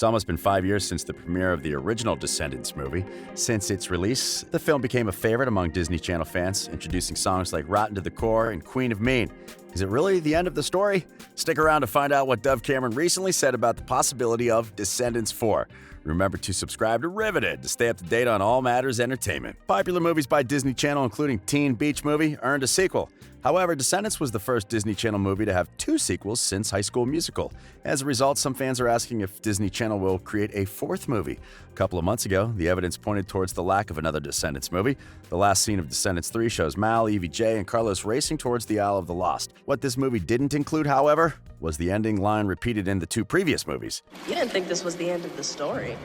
It's almost been 5 years since the premiere of the original Descendants movie. Since its release, the film became a favorite among Disney Channel fans, introducing songs like Rotten to the Core and Queen of Mean. Is it really the end of the story? Stick around to find out what Dove Cameron recently said about the possibility of Descendants 4. Remember to subscribe to Riveted to stay up to date on all matters entertainment. Popular movies by Disney Channel, including Teen Beach Movie, earned a sequel. However, Descendants was the first Disney Channel movie to have 2 sequels since High School Musical. As a result, some fans are asking if Disney Channel will create a 4th movie. A couple of months ago, the evidence pointed towards the lack of another Descendants movie. The last scene of Descendants 3 shows Mal, Evie J, and Carlos racing towards the Isle of the Lost. What this movie didn't include, however, was the ending line repeated in the 2 previous movies. You didn't think this was the end of the story,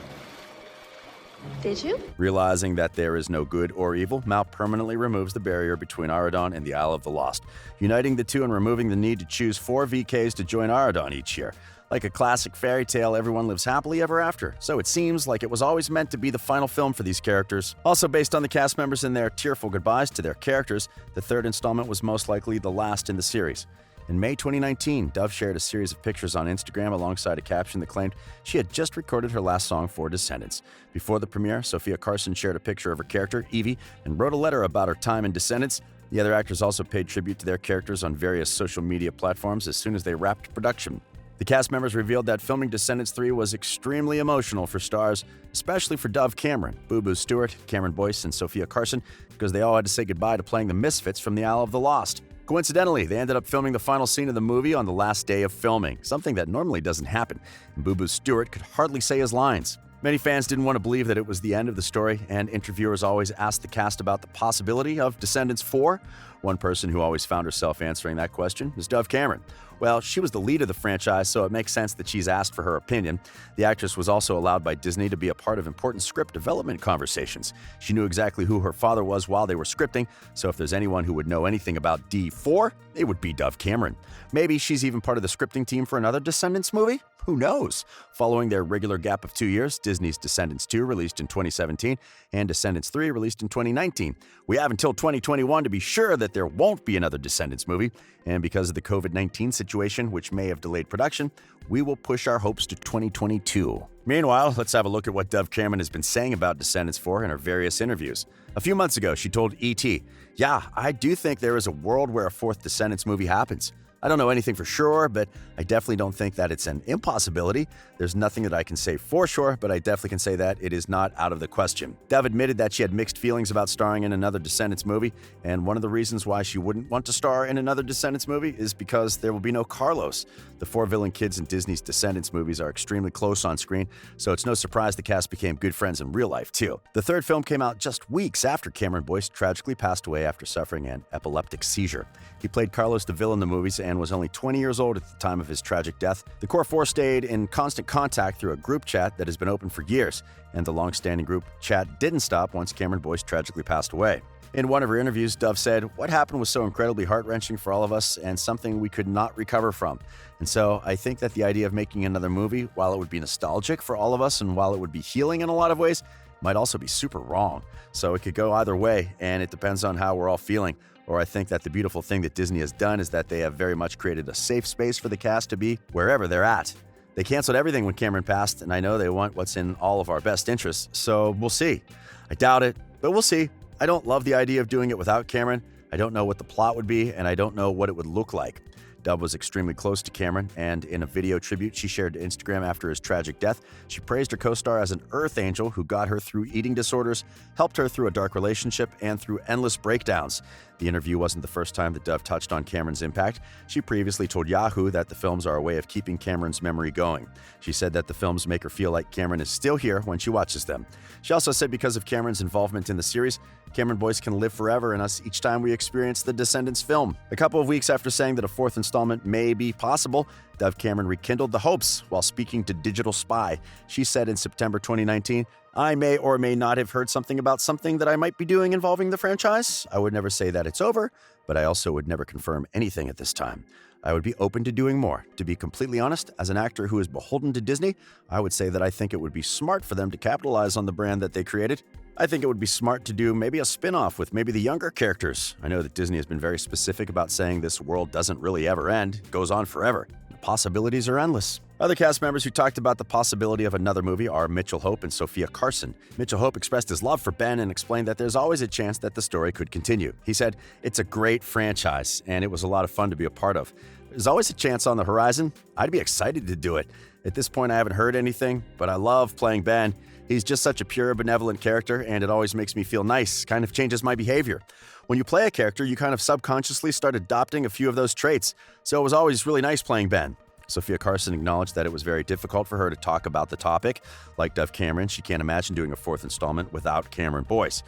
did you? Realizing that there is no good or evil, Mal permanently removes the barrier between Aradon and the Isle of the Lost, uniting the two and removing the need to choose 4 VKs to join Aradon each year. Like a classic fairy tale, everyone lives happily ever after, so it seems like it was always meant to be the final film for these characters. Also based on the cast members and their tearful goodbyes to their characters, the 3rd installment was most likely the last in the series. In May 2019, Dove shared a series of pictures on Instagram alongside a caption that claimed she had just recorded her last song for Descendants. Before the premiere, Sophia Carson shared a picture of her character, Evie, and wrote a letter about her time in Descendants. The other actors also paid tribute to their characters on various social media platforms as soon as they wrapped production. The cast members revealed that filming Descendants 3 was extremely emotional for stars, especially for Dove Cameron, Boo Boo Stewart, Cameron Boyce, and Sophia Carson, because they all had to say goodbye to playing the Misfits from the Isle of the Lost. Coincidentally, they ended up filming the final scene of the movie on the last day of filming, something that normally doesn't happen, and Boo Boo Stewart could hardly say his lines. Many fans didn't want to believe that it was the end of the story, and interviewers always asked the cast about the possibility of Descendants 4. One person who always found herself answering that question is Dove Cameron. Well, she was the lead of the franchise, so it makes sense that she's asked for her opinion. The actress was also allowed by Disney to be a part of important script development conversations. She knew exactly who her father was while they were scripting, so if there's anyone who would know anything about D4, it would be Dove Cameron. Maybe she's even part of the scripting team for another Descendants movie? Who knows? Following their regular gap of 2 years, Disney's Descendants 2 released in 2017 and Descendants 3 released in 2019. We have until 2021 to be sure that there won't be another Descendants movie, and because of the COVID-19 situation, which may have delayed production, we will push our hopes to 2022. Meanwhile, let's have a look at what Dove Cameron has been saying about Descendants 4 in her various interviews. A few months ago, she told E.T., "Yeah, I do think there is a world where a 4th Descendants movie happens. I don't know anything for sure, but I definitely don't think that it's an impossibility. There's nothing that I can say for sure, but I definitely can say that it is not out of the question." Dove admitted that she had mixed feelings about starring in another Descendants movie, and one of the reasons why she wouldn't want to star in another Descendants movie is because there will be no Carlos. The 4 villain kids in Disney's Descendants movies are extremely close on screen, so it's no surprise the cast became good friends in real life, too. The 3rd film came out just weeks after Cameron Boyce tragically passed away after suffering an epileptic seizure. He played Carlos DeVille in the movies and was only 20 years old at the time of his tragic death. The core 4 stayed in constant contact through a group chat that has been open for years, and the long-standing group chat didn't stop once Cameron Boyce tragically passed away. In one of her interviews, Dove said, "What happened was so incredibly heart-wrenching for all of us and something we could not recover from. And so I think that the idea of making another movie, while it would be nostalgic for all of us and while it would be healing in a lot of ways, might also be super wrong. So it could go either way, and it depends on how we're all feeling. Or I think that the beautiful thing that Disney has done is that they have very much created a safe space for the cast to be wherever they're at. They canceled everything when Cameron passed, and I know they want what's in all of our best interests, so we'll see. I doubt it, but we'll see. I don't love the idea of doing it without Cameron. I don't know what the plot would be, and I don't know what it would look like." Dove was extremely close to Cameron, and in a video tribute she shared to Instagram after his tragic death, she praised her co-star as an earth angel who got her through eating disorders, helped her through a dark relationship, and through endless breakdowns. The interview wasn't the first time that Dove touched on Cameron's impact. She previously told Yahoo that the films are a way of keeping Cameron's memory going. She said that the films make her feel like Cameron is still here when she watches them. She also said because of Cameron's involvement in the series, Cameron Boyce can live forever in us each time we experience the Descendants film. A couple of weeks after saying that a 4th installment may be possible, Dove Cameron rekindled the hopes while speaking to Digital Spy. She said in September 2019, "I may or may not have heard something about something that I might be doing involving the franchise. I would never say that it's over, but I also would never confirm anything at this time. I would be open to doing more. To be completely honest, as an actor who is beholden to Disney, I would say that I think it would be smart for them to capitalize on the brand that they created. I think it would be smart to do maybe a spin-off with maybe the younger characters. I know that Disney has been very specific about saying this world doesn't really ever end, it goes on forever. The possibilities are endless. Other cast members who talked about the possibility of another movie are Mitchell Hope and Sophia Carson. Mitchell Hope expressed his love for Ben and explained that there's always a chance that the story could continue. He said, "It's a great franchise, and it was a lot of fun to be a part of. There's always a chance on the horizon. I'd be excited to do it. At this point, I haven't heard anything, but I love playing Ben. He's just such a pure, benevolent character, and it always makes me feel nice, kind of changes my behavior. When you play a character, you kind of subconsciously start adopting a few of those traits, so it was always really nice playing Ben." Sophia Carson acknowledged that it was very difficult for her to talk about the topic. Like Dove Cameron, she can't imagine doing a fourth installment without Cameron Boyce.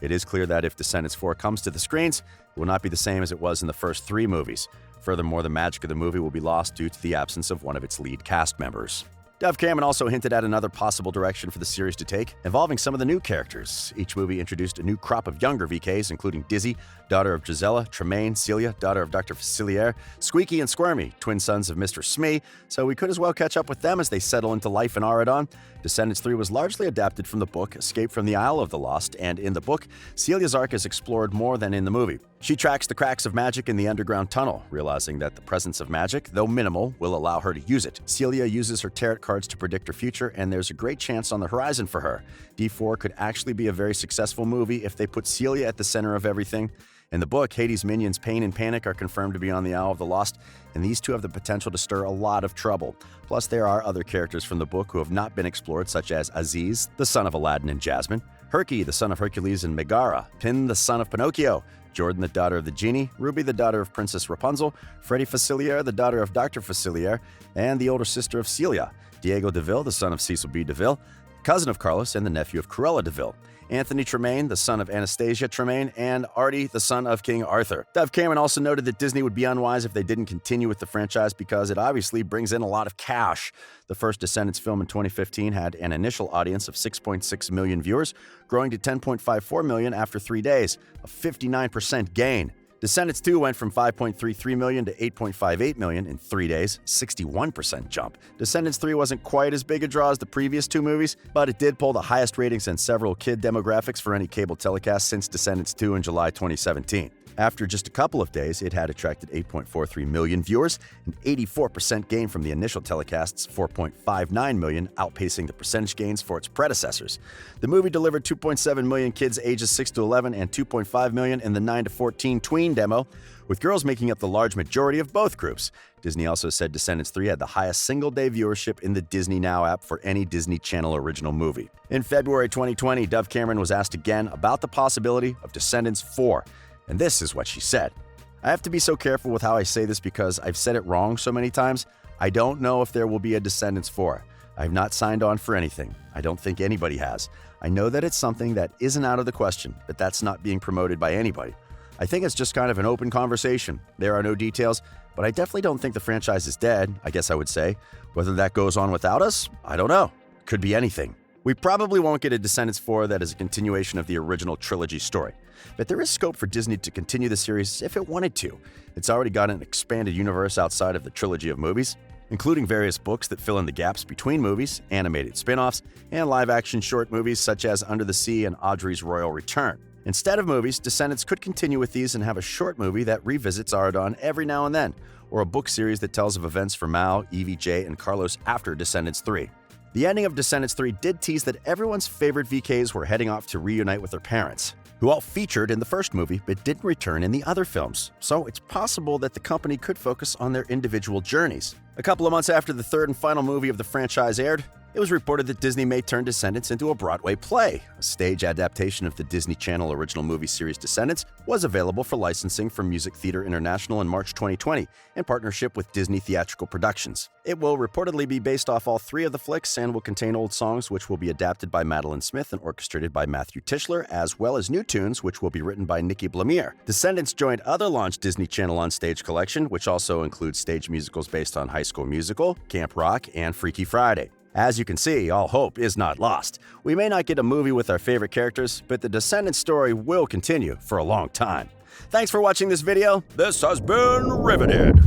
It is clear that if Descendants 4 comes to the screens, it will not be the same as it was in the first 3 movies. Furthermore, the magic of the movie will be lost due to the absence of one of its lead cast members. Dove Cameron also hinted at another possible direction for the series to take, involving some of the new characters. Each movie introduced a new crop of younger VKs, including Dizzy, daughter of Gisela, Tremaine, Celia, daughter of Dr. Facilier, Squeaky and Squirmy, twin sons of Mr. Smee, so we could as well catch up with them as they settle into life in Aradon. Descendants 3 was largely adapted from the book Escape from the Isle of the Lost, and in the book, Celia's arc is explored more than in the movie. She tracks the cracks of magic in the underground tunnel, realizing that the presence of magic, though minimal, will allow her to use it. Celia uses her tarot cards to predict her future, and there's a great chance on the horizon for her. D4 could actually be a very successful movie if they put Celia at the center of everything. In the book, Hades' minions Pain and Panic are confirmed to be on the Isle of the Lost, and these two have the potential to stir a lot of trouble. Plus, there are other characters from the book who have not been explored, such as Aziz, the son of Aladdin and Jasmine, Herky, the son of Hercules and Megara, Pin, the son of Pinocchio, Jordan, the daughter of the genie, Ruby, the daughter of Princess Rapunzel, Freddie Facilier, the daughter of Dr. Facilier, and the older sister of Celia, Diego DeVille, the son of Cecil B. DeVille, cousin of Carlos and the nephew of Cruella DeVille, Anthony Tremaine, the son of Anastasia Tremaine, and Artie, the son of King Arthur. Dove Cameron also noted that Disney would be unwise if they didn't continue with the franchise because it obviously brings in a lot of cash. The first Descendants film in 2015 had an initial audience of 6.6 million viewers, growing to 10.54 million after 3 days, a 59% gain. Descendants 2 went from 5.33 million to 8.58 million in 3 days, 61% jump. Descendants 3 wasn't quite as big a draw as the previous 2 movies, but it did pull the highest ratings in several kid demographics for any cable telecast since Descendants 2 in July 2017. After just a couple of days, it had attracted 8.43 million viewers, an 84% gain from the initial telecast's 4.59 million, outpacing the percentage gains for its predecessors. The movie delivered 2.7 million kids ages 6 to 11 and 2.5 million in the 9 to 14 tween demo, with girls making up the large majority of both groups. Disney also said Descendants 3 had the highest single-day viewership in the Disney Now app for any Disney Channel original movie. In February 2020, Dove Cameron was asked again about the possibility of Descendants 4. And this is what she said. "I have to be so careful with how I say this because I've said it wrong so many times. I don't know if there will be a Descendants 4. I have not signed on for anything. I don't think anybody has. I know that it's something that isn't out of the question, but that's not being promoted by anybody. I think it's just kind of an open conversation. There are no details, but I definitely don't think the franchise is dead, I guess I would say. Whether that goes on without us, I don't know. Could be anything. We probably won't get a Descendants 4 that is a continuation of the original trilogy story. But there is scope for Disney to continue the series if it wanted to. It's already got an expanded universe outside of the trilogy of movies, including various books that fill in the gaps between movies, animated spin-offs, and live-action short movies such as Under the Sea and Audrey's Royal Return. Instead of movies, Descendants could continue with these and have a short movie that revisits Aradon every now and then, or a book series that tells of events for Mao, Evie, Jay, and Carlos after Descendants 3. The ending of Descendants 3 did tease that everyone's favorite VKs were heading off to reunite with their parents, who all featured in the first movie but didn't return in the other films. So it's possible that the company could focus on their individual journeys. A couple of months after the third and final movie of the franchise aired, it was reported that Disney may turn Descendants into a Broadway play. A stage adaptation of the Disney Channel original movie series Descendants was available for licensing from Music Theater International in March 2020 in partnership with Disney Theatrical Productions. It will reportedly be based off all 3 of the flicks and will contain old songs which will be adapted by Madeline Smith and orchestrated by Matthew Tischler, as well as new tunes which will be written by Nikki Blamire. Descendants joined other launched Disney Channel on Stage collection, which also includes stage musicals based on High School Musical, Camp Rock, and Freaky Friday. As you can see, all hope is not lost. We may not get a movie with our favorite characters, but the Descendants story will continue for a long time. Thanks for watching this video. This has been Riveted.